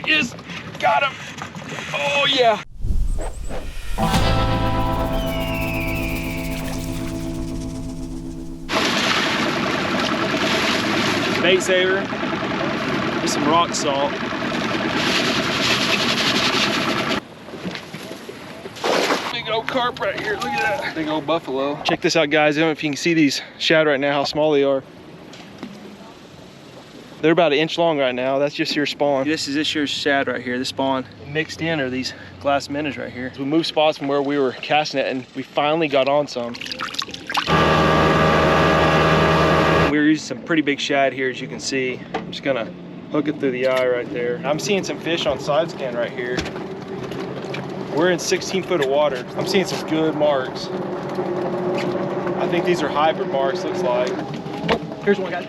he is. Got him. Oh yeah. Bait saver with some rock salt. Big old carp right here. Look at that. Big old buffalo. Check this out, guys. I don't know if you can see these shad right now, how small they are. They're about 1 inch long right now. That's just your spawn. This is this year's shad right here. The spawn mixed in are these glass minnows right here. We moved spots from where we were casting it and we finally got on some. We were using some pretty big shad here, as you can see. I'm just gonna hook it through the eye right there. I'm seeing some fish on side scan right here. We're in 16 foot of water. I'm seeing some good marks. I think these are hybrid marks, looks like. Oh, here's one, guys.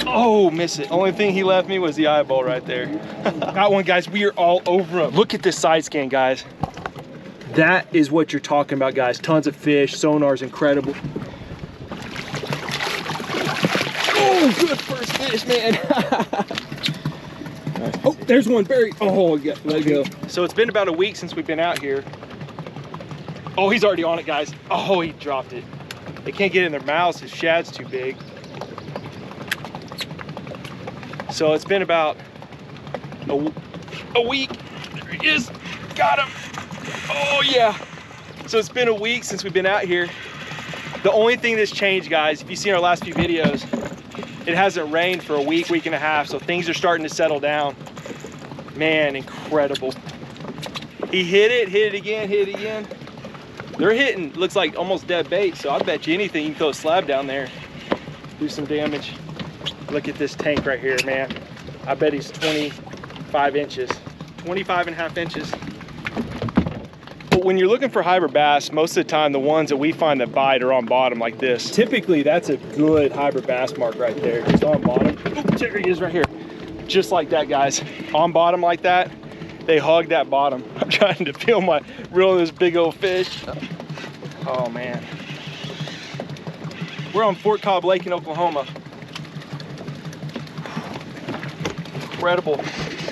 Oh, miss it. Only thing he left me was the eyeball right there. Got one, guys. We are all over him. Look at this side scan, guys. That is what you're talking about, guys. Tons of fish. Sonar's incredible. Oh, good first fish, man. Oh, there's one buried. Oh, yeah, let it go. So it's been about a week since we've been out here. Oh, he's already on it, guys. Oh, he dropped it. They can't get in their mouths. His shad's too big. So it's been about a week. There he is. Got him. Oh, yeah. So it's been a week since we've been out here. The only thing that's changed, guys, if you've seen our last few videos, it hasn't rained for a week, week and a half, so things are starting to settle down. Man, incredible. He hit it again, hit it again. They're hitting, looks like almost dead bait, so I bet you anything, you can throw a slab down there, do some damage. Look at this tank right here, man. I bet he's 25 inches, 25.5 inches. But when you're looking for hybrid bass, most of the time, the ones that we find that bite are on bottom like this. Typically, that's a good hybrid bass mark right there. Just on bottom. Oh, there he is right here. Just like that, guys. On bottom like that, they hug that bottom. I'm trying to feel my reel this big old fish. Oh, man. We're on Fort Cobb Lake in Oklahoma.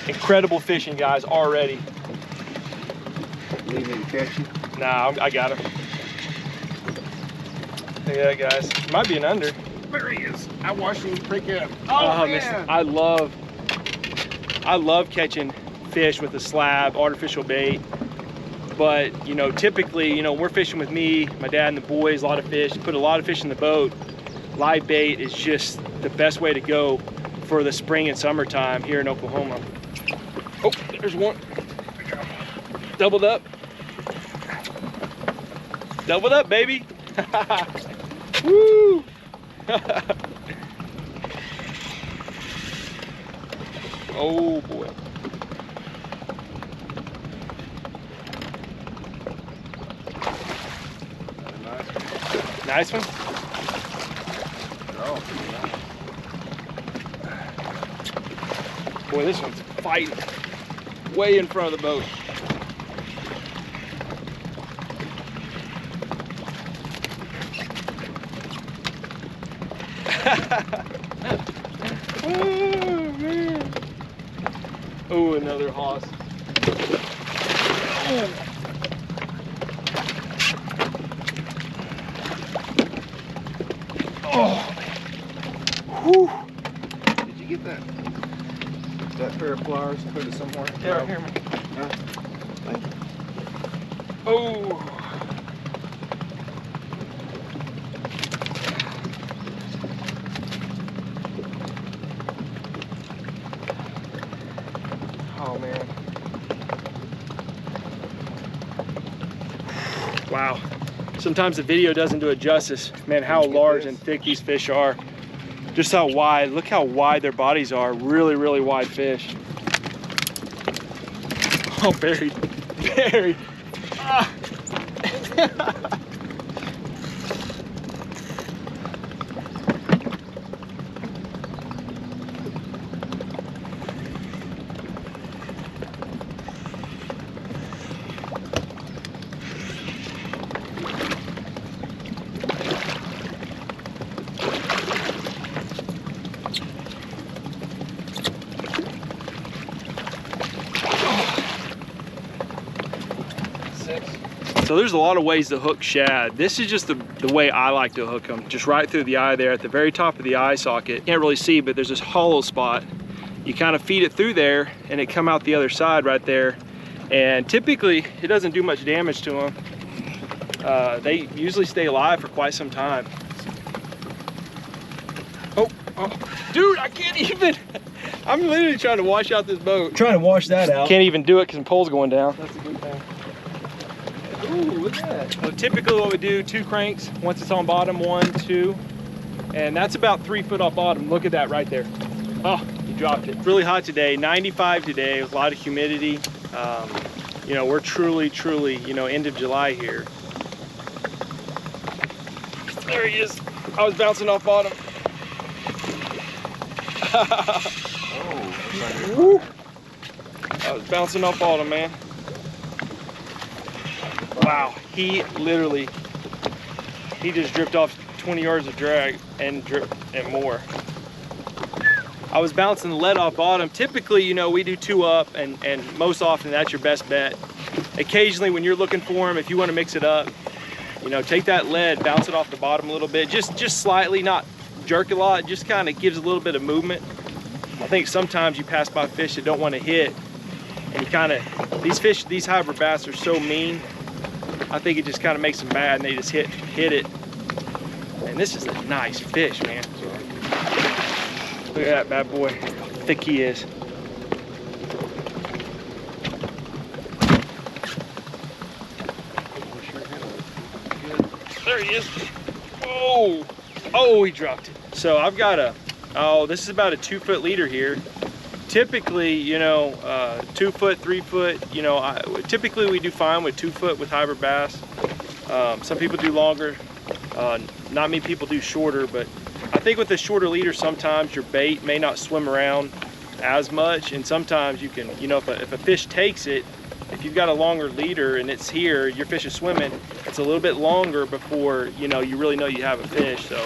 Incredible fishing, guys, already. Need me to catch you? Nah, I got him. Look at that, guys. Might be an under. There he is. I watched him pick up. Oh man. I love catching fish with a slab, artificial bait. But, you know, typically, you know, we're fishing with me, my dad and the boys, a lot of fish, put a lot of fish in the boat. Live bait is just the best way to go for the spring and summertime here in Oklahoma. Oh, there's one. Doubled up. Doubled up, baby. Woo! Oh boy. Nice one. Oh, boy, this one's fighting way in front of the boat. Oh man. Oh, another hoss. Oh. Oh man. Whew. did you get that pair of pliers? Put it somewhere. Yeah, right here, man. Huh? Thank you. Oh. Oh man. Wow. Sometimes the video doesn't do it justice. Man, how large and thick these fish are. Just how wide. Look how wide their bodies are. Really, really wide fish. Oh, buried. Buried. Ah. So there's a lot of ways to hook shad. This is just the way I like to hook them. Just right through the eye there at the very top of the eye socket. Can't really see, but there's this hollow spot. You kind of feed it through there and it come out the other side right there. And typically it doesn't do much damage to them. They usually stay alive for quite some time. Oh, dude, I can't even. I'm literally trying to wash out this boat. Trying to wash that out. Can't even do it because the pole's going down. That's a good thing. Ooh, look at that. So typically what we do, 2 cranks. Once it's on bottom, 1, 2. And that's about 3 foot off bottom. Look at that right there. Oh, you dropped it. Really hot today, 95 today, with a lot of humidity. You know, we're truly, you know, end of July here. There he is. I was bouncing off bottom. Woo. I was bouncing off bottom, man. Wow, he just dripped off 20 yards of drag and more. I was bouncing the lead off bottom. Typically, you know, we do 2 up, and most often that's your best bet. Occasionally, when you're looking for them, if you want to mix it up, you know, take that lead, bounce it off the bottom a little bit, just slightly, not jerk a lot, just kind of gives a little bit of movement. I think sometimes you pass by fish that don't want to hit, and you kind of, these hybrid bass are so mean. I think it just kind of makes them mad, and they just hit it. And this is a nice fish, man. Look at that bad boy, how thick he is. There he is. Oh, oh, he dropped it. So I've got this is about a 2 foot leader here. Typically, you know, 2 foot, 3 foot, you know, typically we do fine with 2 foot with hybrid bass. Some people do longer. Not many people do shorter, but I think with a shorter leader, sometimes your bait may not swim around as much, and sometimes you can, you know, if a fish takes it, if you've got a longer leader and it's here, your fish is swimming, it's a little bit longer before, you know, you really know you have a fish. So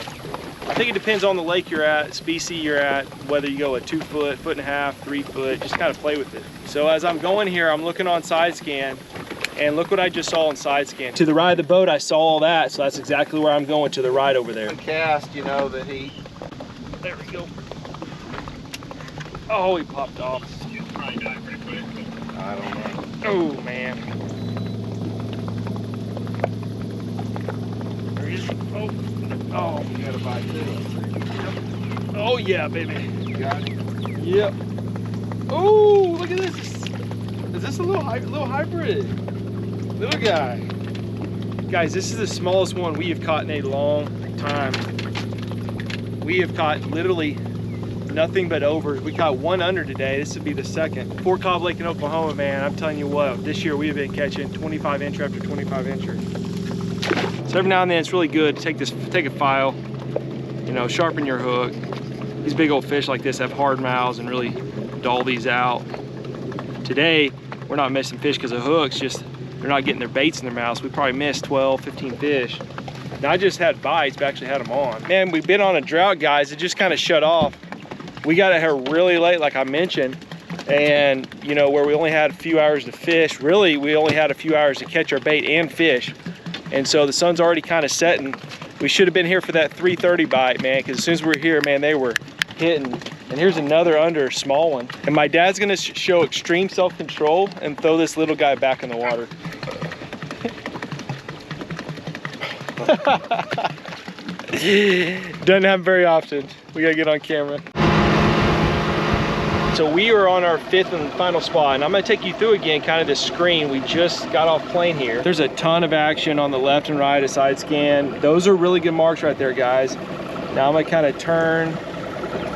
I think it depends on the lake you're at, species you're at, whether you go a 2 foot, 1.5 foot, 3 foot, just kind of play with it. So as I'm going here, I'm looking on side scan, and look what I just saw on side scan. To the right of the boat, I saw all that, so that's exactly where I'm going, to the right over there. The cast, you know, that he... There we go. Oh, he popped off. I don't know. Oh, man. There he is. Oh, oh. You got a bite too. Oh, yeah, baby. You got it? Yep. Oh, look at this. Is this a little hybrid? Little guy. Guys, this is the smallest one we have caught in a long time. We have caught literally nothing but overs. We caught 1 under today. This would be the second. Fort Cobb Lake in Oklahoma, man, I'm telling you what, this year we have been catching 25 incher after 25 incher. So every now and then it's really good to take a file, you know, sharpen your hook. These big old fish like this have hard mouths and really dull these out. Today, we're not missing fish because of hooks, just they're not getting their baits in their mouths. We probably missed 12, 15 fish. Now I just had bites, but actually had them on. Man, we've been on a drought, guys. It just kind of shut off. We got out here really late, like I mentioned, and you know, where we only had a few hours to fish, really we only had a few hours to catch our bait and fish. And so the sun's already kind of setting. We should have been here for that 3:30 bite, man, because as soon as we were here, man, they were hitting. And here's another under, small one. And my dad's gonna show extreme self-control and throw this little guy back in the water. Doesn't happen very often. We gotta get on camera. So we are on our 5th and final spot, and I'm gonna take you through again kind of this screen. We just got off plane here. There's a ton of action on the left and right of side scan. Those are really good marks right there, guys. Now I'm gonna kind of turn,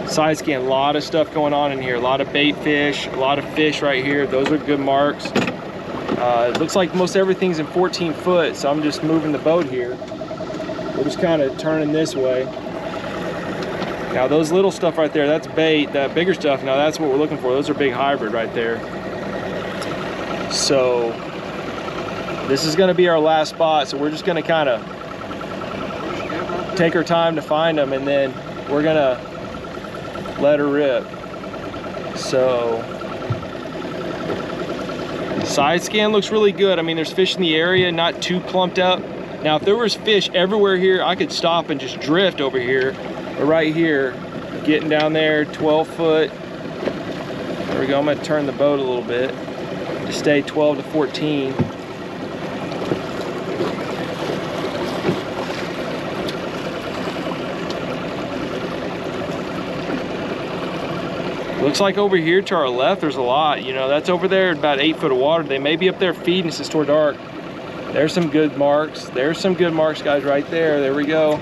side scan, a lot of stuff going on in here. A lot of bait fish, a lot of fish right here. Those are good marks. It looks like most everything's in 14 foot, so I'm just moving the boat here. We're just kind of turning this way. Now those little stuff right there, that's bait. That bigger stuff, now that's what we're looking for. Those are big hybrid right there. So this is gonna be our last spot, so we're just gonna kind of take our time to find them, and then we're gonna let her rip. So Side scan looks really good. I mean, there's fish in the area, not too plumped up. Now, if there was fish everywhere here, I could stop and just drift over here. But right here, getting down there, 12 foot. There we go, I'm gonna turn the boat a little bit to stay 12 to 14. Looks like over here to our left, there's a lot. You know, that's over there, about 8 foot of water. They may be up there feeding since it's toward dark. There's some good marks. There's some good marks, guys, right there. There we go.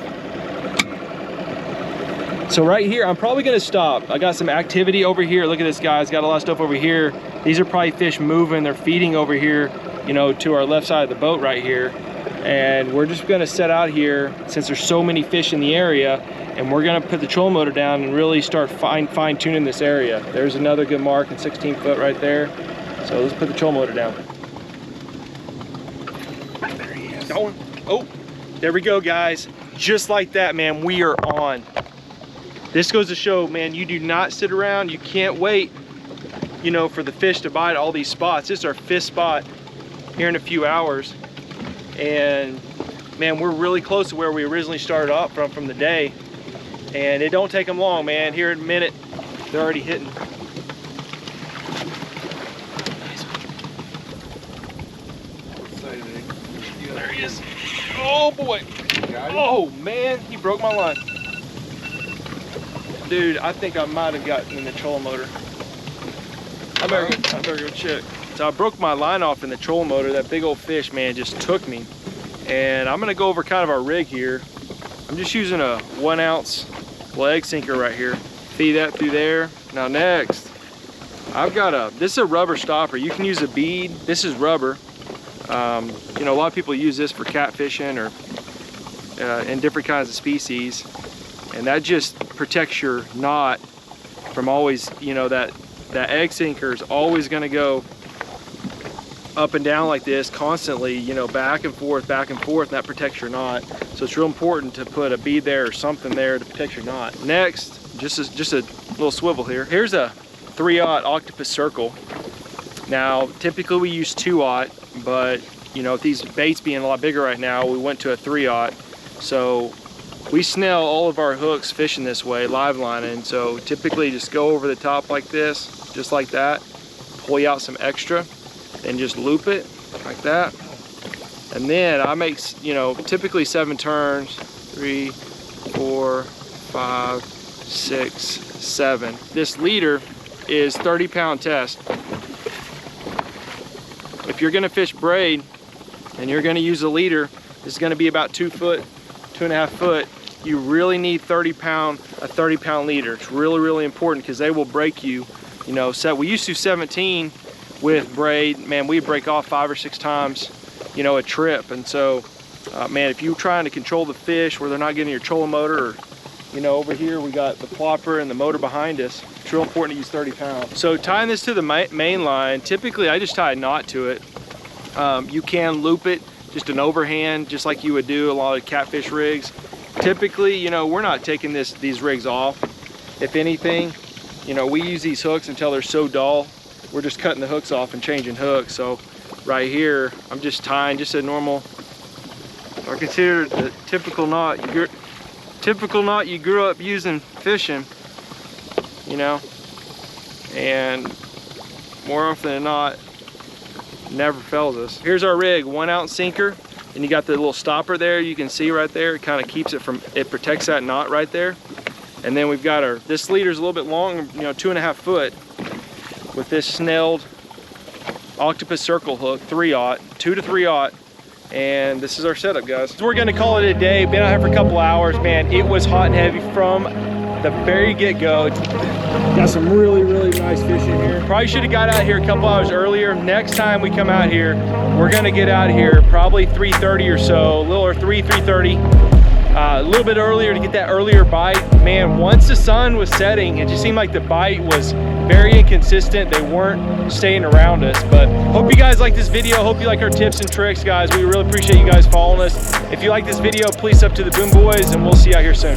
So right here, I'm probably gonna stop. I got some activity over here. Look at this, guys. Got a lot of stuff over here. These are probably fish moving. They're feeding over here, you know, to our left side of the boat right here. And we're just gonna set out here since there's so many fish in the area, and we're gonna put the trolling motor down and really start fine tuning this area. There's another good mark in 16 foot right there. So let's put the trolling motor down. There he is. Oh, there we go, guys. Just like that, man, we are on. This goes to show, man, you do not sit around. You can't wait, you know, for the fish to bite all these spots. This is our 5th spot here in a few hours. And man, we're really close to where we originally started off from the day. And it don't take them long, man. Here in a minute, they're already hitting. There he is. Oh boy. Oh man, he broke my line. Dude, I think I might have gotten in the trolling motor. I better go check. So I broke my line off in the trolling motor. That big old fish, man, just took me. And I'm gonna go over kind of our rig here. I'm just using a 1 ounce leg sinker right here. Feed that through there. Now next, I've got this is a rubber stopper. You can use a bead. This is rubber. You know, a lot of people use this for catfishing or in different kinds of species. And that just protects your knot from always, you know, that egg sinker is always gonna go up and down like this constantly, you know, back and forth, and that protects your knot. So it's real important to put a bead there or something there to protect your knot. Next, just a little swivel here. Here's a 3/0 octopus circle. Now, typically we use 2/0, but you know, with these baits being a lot bigger right now, we went to a 3/0. So we snell all of our hooks fishing this way, live lining. So typically just go over the top like this, just like that, pull you out some extra, and just loop it like that. And then I make, you know, typically 7 turns, 3, 4, 5, 6, 7. This leader is 30-pound test. If you're gonna fish braid and you're gonna use a leader, this is gonna be about 2 foot, 2.5 foot. You really need a 30-pound leader. It's really, really important because they will break you. You know, so we used to 17 with braid. Man, we break off 5 or 6 times, you know, a trip. And so, man, if you're trying to control the fish where they're not getting your trolling motor, or, you know, over here we got the plopper and the motor behind us, it's real important to use 30 pounds. So tying this to the main line, typically I just tie a knot to it. You can loop it, just an overhand, just like you would do a lot of catfish rigs. Typically, you know, we're not taking these rigs off. If anything, you know, we use these hooks until they're so dull. We're just cutting the hooks off and changing hooks. So right here, I'm just tying just a normal, I consider the typical knot you grew up using fishing, you know, and more often than not, never fails us. Here's our rig, 1 ounce sinker. And you got the little stopper there, you can see right there. It kind of keeps it from, it protects that knot right there. And then we've got this leader's a little bit long, you know, 2.5 foot with this snelled octopus circle hook, 3/0, 2 to 3/0. And this is our setup, guys. So we're gonna call it a day. Been out here for a couple hours, man. It was hot and heavy from the very get-go. Got some really, really nice fish in here. Probably should have got out here a couple hours earlier. Next time we come out here, we're gonna get out here probably 3:30 or so, or 3:30. A little bit earlier to get that earlier bite. Man, once the sun was setting, it just seemed like the bite was very inconsistent. They weren't staying around us. But hope you guys like this video. Hope you like our tips and tricks, guys. We really appreciate you guys following us. If you like this video, please sub to the Boone Boys, and we'll see you out here soon.